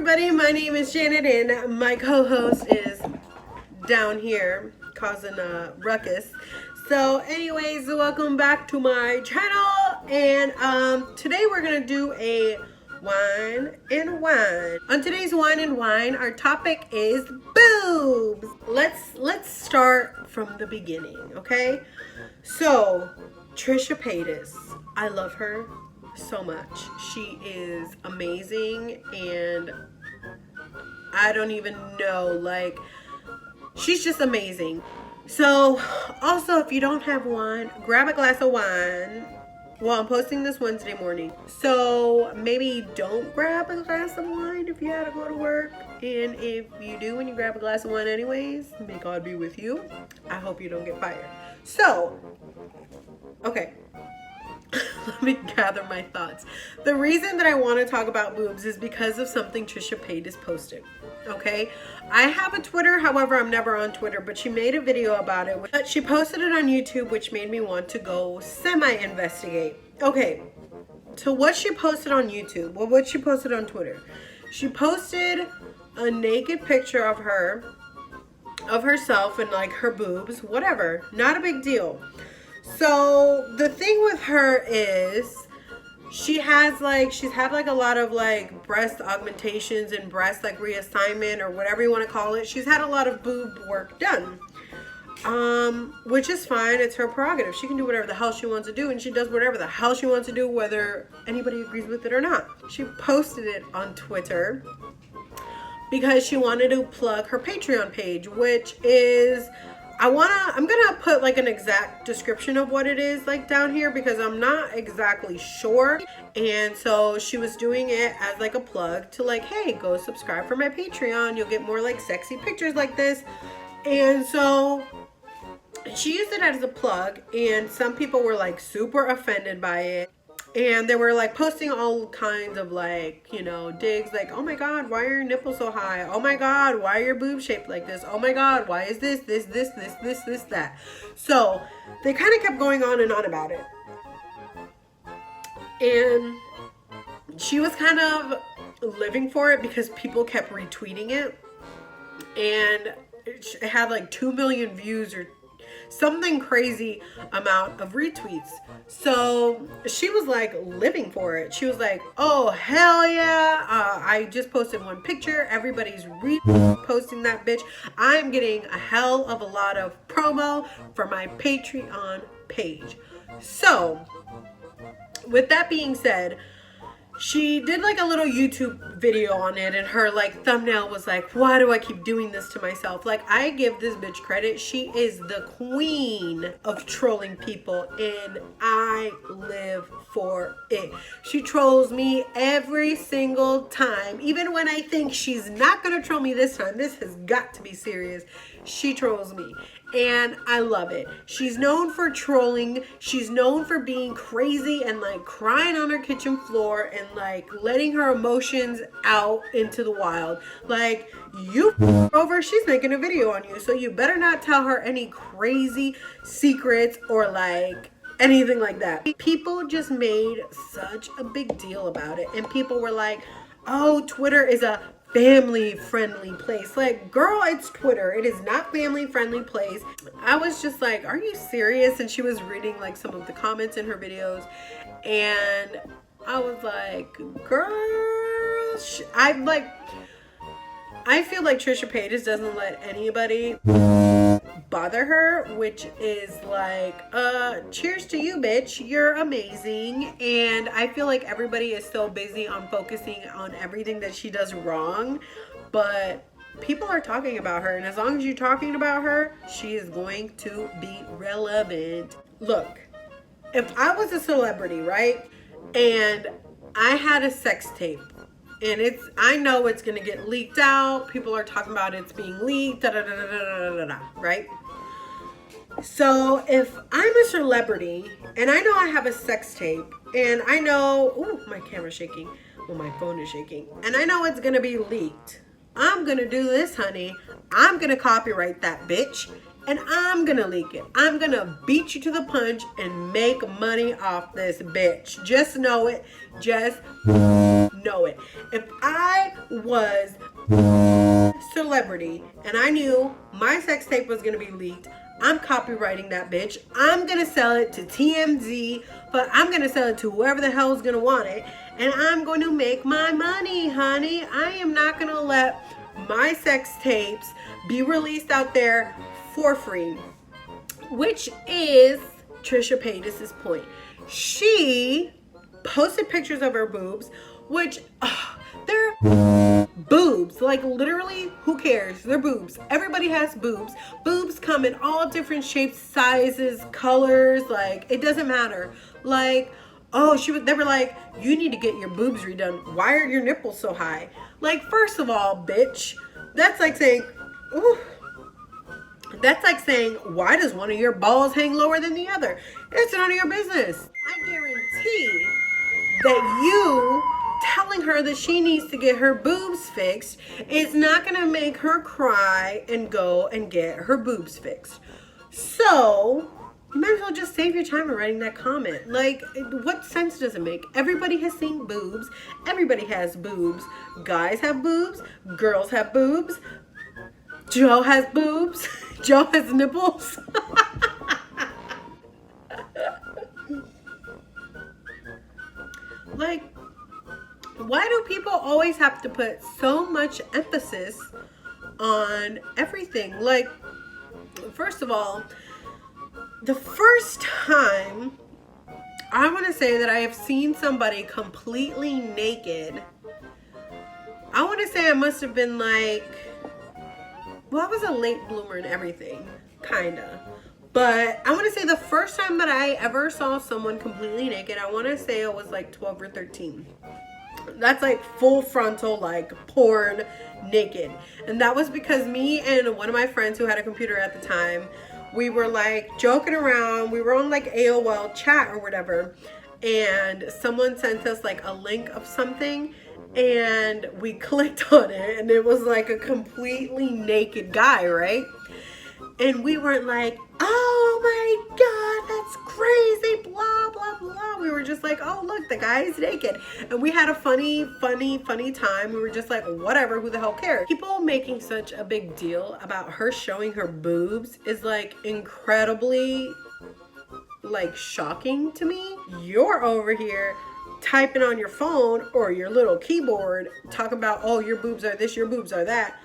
everybody, my name is Janet and my co-host is down here causing a ruckus. So anyways, welcome back to my channel, and today we're gonna do a wine and wine. On today's wine and wine, our topic is boobs. Let's start from the beginning, okay? So Trisha Paytas, I love her so much. She is amazing, and I don't even know, like, she's just amazing. So also, if you don't have wine, grab a glass of wine. Well, I'm posting this Wednesday morning, so maybe don't grab a glass of wine if you had to go to work, and if you do and you grab a glass of wine anyways, may God be with you. I hope you don't get fired. So okay, let me gather my thoughts. The reason that I want to talk about boobs is because of something Trisha Paytas posted. Okay, I have a Twitter, however I'm never on Twitter, but she made a video about it. But she posted it on YouTube, which made me want to go semi-investigate. Okay, so what she posted on YouTube, well, what she posted on Twitter, she posted a naked picture of herself and like her boobs, whatever, not a big deal. So the thing with her is she's had like a lot of like breast augmentations and breast like reassignment or whatever you want to call it. She's had a lot of boob work done, which is fine. It's her prerogative. She can do whatever the hell she wants to do, and she does whatever the hell she wants to do, whether anybody agrees with it or not. She posted it on Twitter because she wanted to plug her Patreon page, which is, I'm gonna put like an exact description of what it is like down here because I'm not exactly sure. And so she was doing it as like a plug to like, hey, go subscribe for my Patreon. You'll get more like sexy pictures like this. And so she used it as a plug, and some people were like super offended by it. And they were like posting all kinds of like, you know, digs like, oh my God, why are your nipples so high? Oh my God, why are your boobs shaped like this? Oh my God, why is this, that? So they kind of kept going on and on about it. And she was kind of living for it because people kept retweeting it. And it had like 2 million views or something crazy amount of retweets. So she was like living for it. She was like, oh hell yeah, I just posted one picture, everybody's reposting that bitch. I'm getting a hell of a lot of promo for my Patreon page. So with that being said, she did like a little YouTube video on it, and her like thumbnail was like, why do I keep doing this to myself? Like, I give this bitch credit. She is the queen of trolling people, and I live for it. She trolls me every single time. Even when I think she's not gonna troll me this time, this has got to be serious, she trolls me. And I love it. She's known for trolling. She's known for being crazy and like crying on her kitchen floor and like letting her emotions out into the wild. Like, you over, she's making a video on you, so you better not tell her any crazy secrets or like anything like that. People just made such a big deal about it, and people were like, oh, Twitter is a family friendly place. Like, girl, it's Twitter. It is not family friendly place. I was just like, are you serious? And she was reading like some of the comments in her videos, and I was like, girl, I feel like Trisha Paytas doesn't let anybody bother her, which is like, cheers to you, bitch, you're amazing. And I feel like everybody is so busy on focusing on everything that she does wrong, but people are talking about her, and as long as you're talking about her, she is going to be relevant. Look, if I was a celebrity, right, and I had a sex tape, and I know it's gonna get leaked out, people are talking about it's being leaked, right? So if I'm a celebrity and I know I have a sex tape, and I know, oh, my camera's shaking, well, my phone is shaking, and I know it's gonna be leaked, I'm gonna do this, honey. I'm gonna copyright that bitch, and I'm gonna leak it. I'm gonna beat you to the punch and make money off this bitch. Just know it. Just know it. If I was celebrity and I knew my sex tape was gonna be leaked, I'm copywriting that bitch. I'm gonna sell it to TMZ, but I'm gonna sell it to whoever the hell is gonna want it, and I'm going to make my money, honey. I am not gonna let my sex tapes be released out there for free, which is Trisha Paytas' point. She posted pictures of her boobs, which they're boobs. Like, literally, who cares? They're boobs. Everybody has boobs. Boobs come in all different shapes, sizes, colors. Like, it doesn't matter. Like, oh, they were like, you need to get your boobs redone. Why are your nipples so high? Like, first of all, bitch, that's like saying, ooh. That's like saying, why does one of your balls hang lower than the other? It's none of your business. I guarantee that you telling her that she needs to get her boobs fixed is not going to make her cry and go and get her boobs fixed. So, you might as well just save your time in writing that comment. Like, what sense does it make? Everybody has seen boobs. Everybody has boobs. Guys have boobs. Girls have boobs. Joe has boobs. Joe has nipples. Like, why do people always have to put so much emphasis on everything? Like, first of all, the first time I want to say that I have seen somebody completely naked, I want to say I must have been like, well, I was a late bloomer and everything, kinda. But I want to say the first time that I ever saw someone completely naked, I want to say I was like 12 or 13. That's like full frontal, like porn naked. And that was because me and one of my friends who had a computer at the time, we were like joking around. We were on like AOL chat or whatever. And someone sent us like a link of something. And we clicked on it, and it was like a completely naked guy, right? And we weren't like, oh my God, that's crazy, blah, blah, blah. We were just like, oh, look, the guy's naked. And we had a funny time. We were just like, whatever, who the hell cares? People making such a big deal about her showing her boobs is like incredibly like shocking to me. You're over here typing on your phone or your little keyboard talking about, oh, your boobs are this, your boobs are that.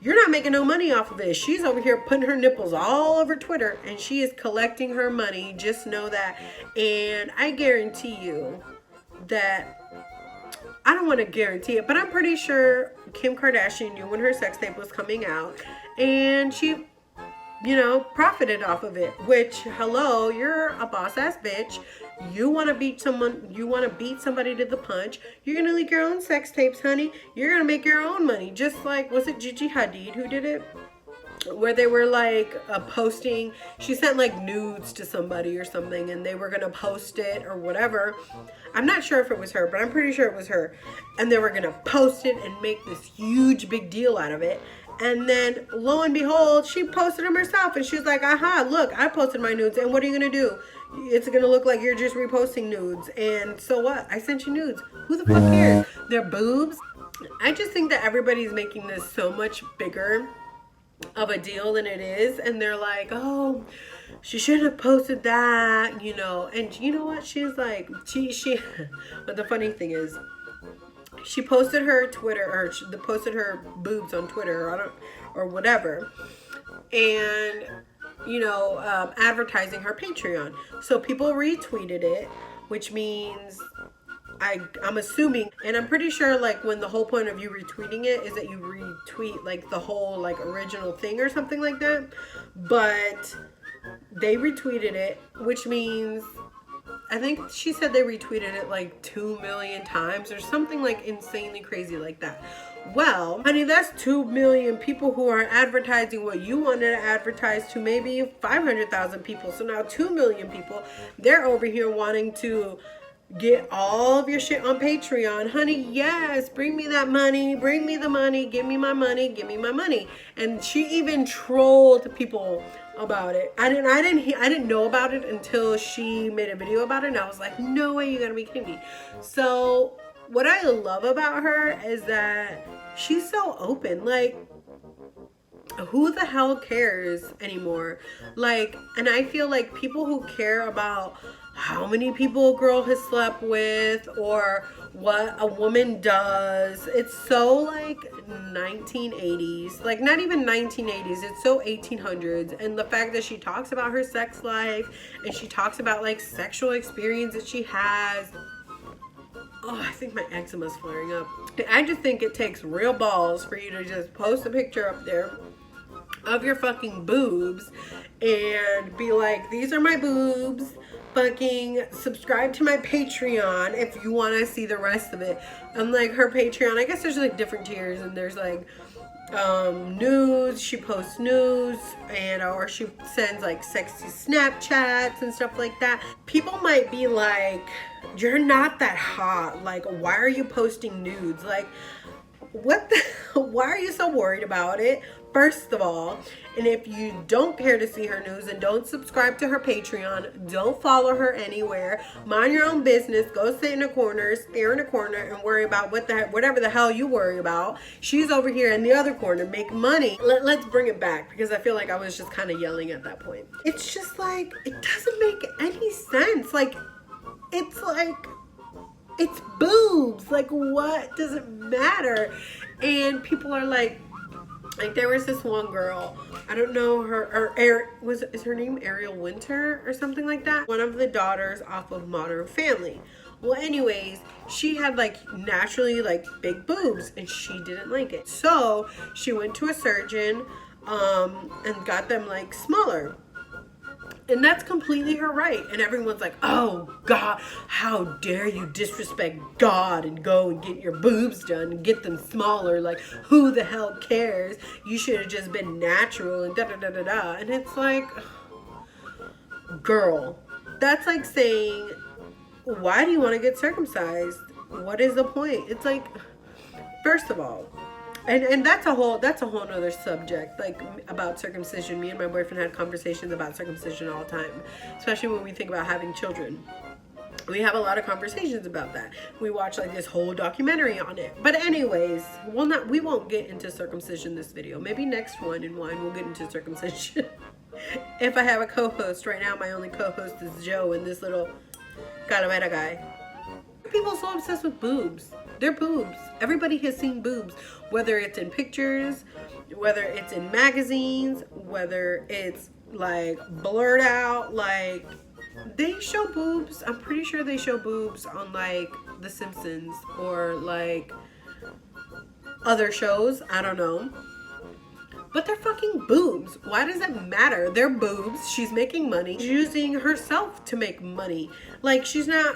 You're not making no money off of this. She's over here putting her nipples all over Twitter, and she is collecting her money. Just know that. And I guarantee you that, I don't want to guarantee it, but I'm pretty sure Kim Kardashian knew when her sex tape was coming out, and she, you know, profited off of it. Which, hello, you're a boss ass bitch. You want to beat someone, you want to beat somebody to the punch. You're going to leak your own sex tapes, honey. You're going to make your own money. Just like, was it Gigi Hadid who did it? Where they were like posting, she sent like nudes to somebody or something, and they were going to post it or whatever. I'm not sure if it was her, but I'm pretty sure it was her. And they were going to post it and make this huge big deal out of it. And then lo and behold, she posted them herself, and she's like, aha, look, I posted my nudes, and what are you going to do? It's going to look like you're just reposting nudes. And so what? I sent you nudes. Who the fuck cares? They're boobs. I just think that everybody's making this so much bigger of a deal than it is. And they're like, oh, she shouldn't have posted that, you know. And you know what? She's like, she but the funny thing is, she posted her Twitter, or she posted her boobs on Twitter or whatever. And you know, advertising her Patreon. So people retweeted it, which means I'm assuming, and I'm pretty sure like when the whole point of you retweeting it is that you retweet like the whole like original thing or something like that. But they retweeted it, which means I think she said they retweeted it like 2 million times or something like insanely crazy like that. Well, honey, that's 2 million people who are advertising what you wanted to advertise to maybe 500,000 people. So now 2 million people, they're over here wanting to get all of your shit on Patreon. Honey, yes, bring me that money, bring me the money, give me my money, give me my money. And she even trolled people about it. I didn't know about it until she made a video about it, and I was like, no way, you gotta be kidding me. So what I love about her is that she's so open. Like, who the hell cares anymore? Like, and I feel like people who care about how many people a girl has slept with or what a woman does, it's so like 1980s, like not even 1980s, it's so 1800s. And the fact that she talks about her sex life and she talks about like sexual experience that she has. Oh, I think my eczema's flaring up. I just think it takes real balls for you to just post a picture up there of your fucking boobs and be like, these are my boobs. Fucking subscribe to my Patreon if you want to see the rest of it. And like her Patreon, I guess there's like different tiers, and there's like news, she posts news, and or she sends like sexy Snapchats and stuff like that. People might be like, you're not that hot, like why are you posting nudes? Like, what the, why are you so worried about it, first of all? And if you don't care to see her news, then don't subscribe to her Patreon, don't follow her anywhere, mind your own business, go sit in a corner, stare in a corner, and worry about whatever the hell you worry about. She's over here in the other corner making money. Let's bring it back, because I feel like I was just kind of yelling at that point. It's just like, it doesn't make any sense. Like, it's boobs. Like, what does it matter? And people are like there was this one girl, I don't know her, or is her name Ariel Winter or something like that? One of the daughters off of Modern Family. Well, anyways, she had like naturally like big boobs and she didn't like it. So she went to a surgeon and got them like smaller. And that's completely her right. And everyone's like, oh God, how dare you disrespect God and go and get your boobs done and get them smaller. Like, who the hell cares? You should have just been natural and da da da da da. And it's like, girl, that's like saying, why do you want to get circumcised? What is the point? It's like, first of all, and that's a whole nother subject, like about circumcision. Me and my boyfriend had conversations about circumcision all the time, especially when we think about having children. We have a lot of conversations about that. We watch like this whole documentary on it. But anyways, we won't get into circumcision this video. Maybe next one in wine we'll get into circumcision. If I have a co-host. Right now my only co-host is Joe and this little calavera guy. People are so obsessed with boobs. They're boobs. Everybody has seen boobs, whether it's in pictures, whether it's in magazines, whether it's like blurred out. Like, they show boobs. I'm pretty sure they show boobs on like The Simpsons or like other shows. I don't know. But they're fucking boobs. Why does it matter? They're boobs. She's making money. She's using herself to make money. Like, she's not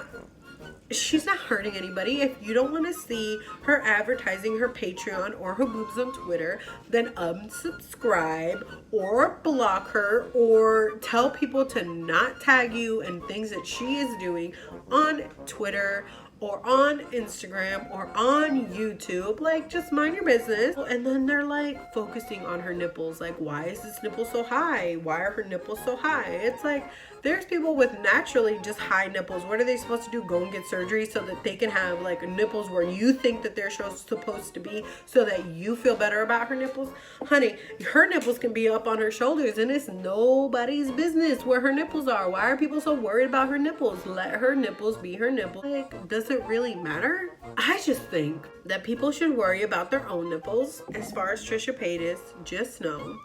hurting anybody. If you don't want to see her advertising her Patreon or her boobs on Twitter, then unsubscribe or block her or tell people to not tag you in things that she is doing on Twitter or on Instagram or on YouTube. Like, just mind your business. And then they're like focusing on her nipples. Like, why is this nipple so high? Why are her nipples so high? It's like, there's people with naturally just high nipples. What are they supposed to do? Go and get surgery so that they can have like nipples where you think that they're supposed to be, so that you feel better about her nipples? Honey, her nipples can be up on her shoulders and it's nobody's business where her nipples are. Why are people so worried about her nipples? Let her nipples be her nipples. Like, does it really matter? I just think that people should worry about their own nipples. As far as Trisha Paytas, just know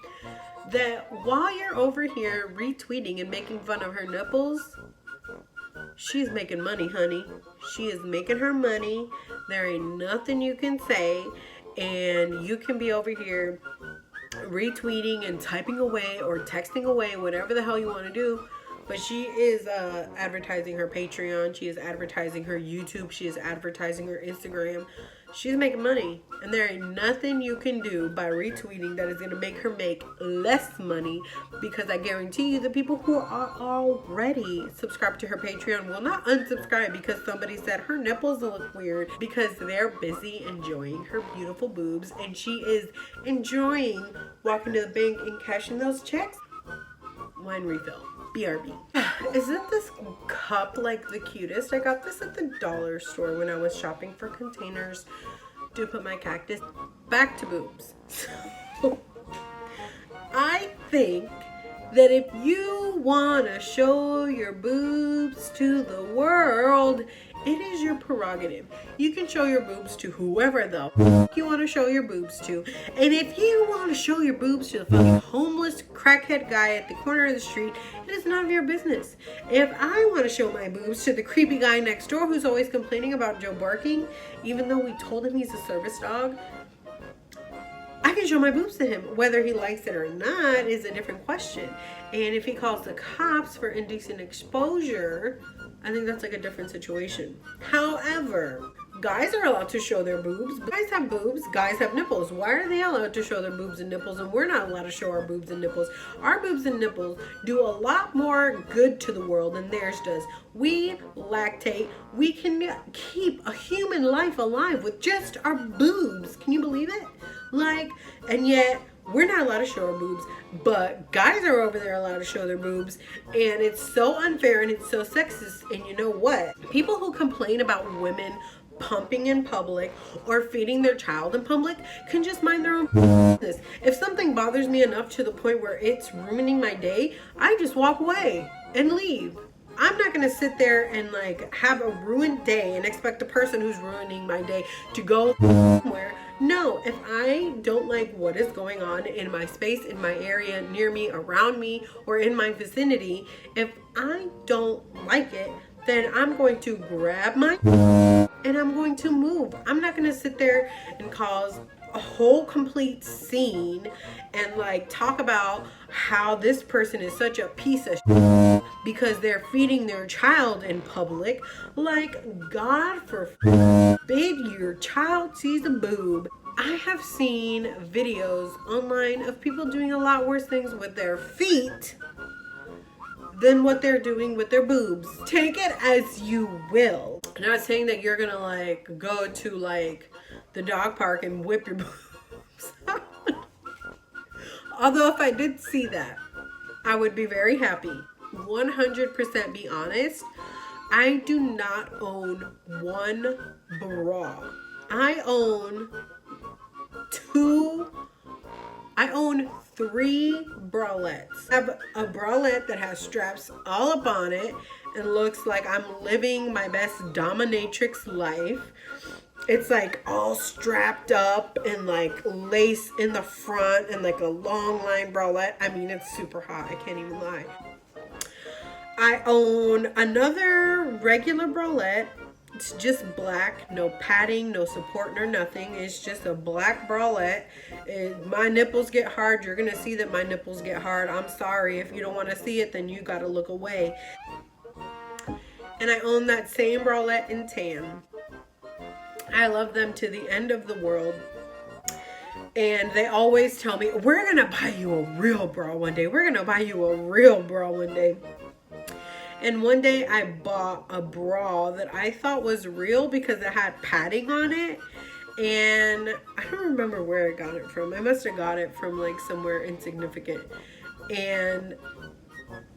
that while you're over here retweeting and making fun of her nipples, she's making money, honey. She is making her money. There ain't nothing you can say, and you can be over here retweeting and typing away or texting away, whatever the hell you want to do. But she is advertising her Patreon. She is advertising her YouTube. She is advertising her Instagram. She's making money. And there ain't nothing you can do by retweeting that is going to make her make less money. Because I guarantee you the people who are already subscribed to her Patreon will not unsubscribe because somebody said her nipples look weird. Because they're busy enjoying her beautiful boobs. And she is enjoying walking to the bank and cashing those checks. Wine refill. BRB. Isn't this cup like the cutest? I got this at the dollar store when I was shopping for containers to put my cactus. Back to boobs. So, I think that if you want to show your boobs to the world, it is your prerogative. You can show your boobs to whoever the you want to show your boobs to. And if you want to show your boobs to the fucking homeless crackhead guy at the corner of the street, it is none of your business. If I want to show my boobs to the creepy guy next door who's always complaining about Joe barking, even though we told him he's a service dog, I can show my boobs to him. Whether he likes it or not is a different question. And if he calls the cops for indecent exposure, I think that's like a different situation. However, guys are allowed to show their boobs. Guys have boobs, guys have nipples. Why are they allowed to show their boobs and nipples and we're not allowed to show our boobs and nipples? Our boobs and nipples do a lot more good to the world than theirs does. We lactate. We can keep a human life alive with just our boobs. Can you believe it? Like, and yet we're not allowed to show our boobs, but guys are over there allowed to show their boobs, and it's so unfair and it's so sexist. And you know what? People who complain about women pumping in public or feeding their child in public can just mind their own business. If something bothers me enough to the point where it's ruining my day, I just walk away and leave. I'm not gonna sit there and like have a ruined day and expect the person who's ruining my day to go somewhere. No, if I don't like what is going on in my space, in my area, near me, around me, or in my vicinity, if I don't like it, then I'm going to grab my and I'm going to move. I'm not gonna sit there and cause a whole complete scene and like talk about how this person is such a piece of shit because they're feeding their child in public. Like, God forbid your child sees a boob. I have seen videos online of people doing a lot worse things with their feet than what they're doing with their boobs. Take it as you will. I'm not saying that you're gonna like go to like the dog park and whip your boobs. Although if I did see that, I would be very happy. 100% be honest, I do not own one bra. I own three bralettes. I have a bralette that has straps all up on it and looks like I'm living my best dominatrix life. It's like all strapped up and like lace in the front and like a long line bralette. I mean, it's super hot. I can't even lie. I own another regular bralette. It's just black, no padding, no support, nor nothing. It's just a black bralette. My nipples get hard. You're going to see that my nipples get hard. I'm sorry. If you don't want to see it, then you got to look away. And I own that same bralette in tan. I love them to the end of the world. And they always tell me, we're going to buy you a real bra one day. We're going to buy you a real bra one day. And one day I bought a bra that I thought was real because it had padding on it. And I don't remember where I got it from. I must have got it from like somewhere insignificant. And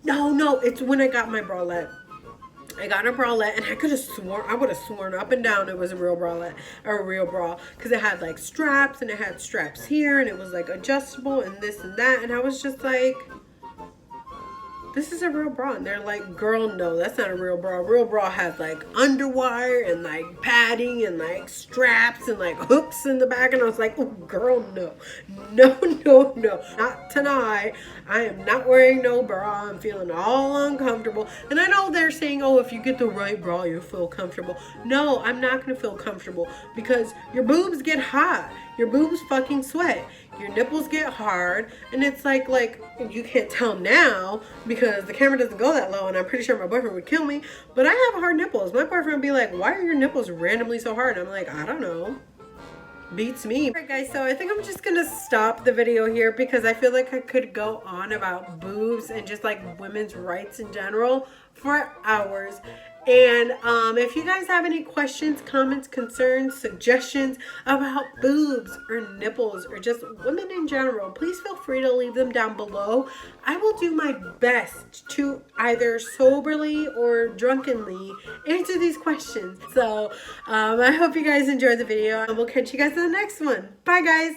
no, it's when I got my bralette. I got a bralette and I would have sworn up and down it was a real bralette or a real bra because it had like straps and it had straps here and it was like adjustable and this and that. And I was just like, this is a real bra. And they're like, girl, no, that's not a real bra. A real bra has like underwire and like padding and like straps and like hooks in the back. And I was like, oh, girl, no. Not tonight. I am not wearing no bra. I'm feeling all uncomfortable. And I know they're saying, oh, if you get the right bra, you'll feel comfortable. No, I'm not going to feel comfortable because your boobs get hot. Your boobs fucking sweat. Your nipples get hard. And it's like you can't tell now because the camera doesn't go that low and I'm pretty sure my boyfriend would kill me. But I have hard nipples. My boyfriend would be like, why are your nipples randomly so hard? And I'm like, I don't know. Beats me. Alright guys, so I think I'm just gonna stop the video here because I feel like I could go on about boobs and just like women's rights in general for hours. And if you guys have any questions, comments, concerns, suggestions about boobs or nipples or just women in general, please feel free to leave them down below. I will do my best to either soberly or drunkenly answer these questions. So I hope you guys enjoyed the video, and we'll catch you guys in the next one. Bye, guys.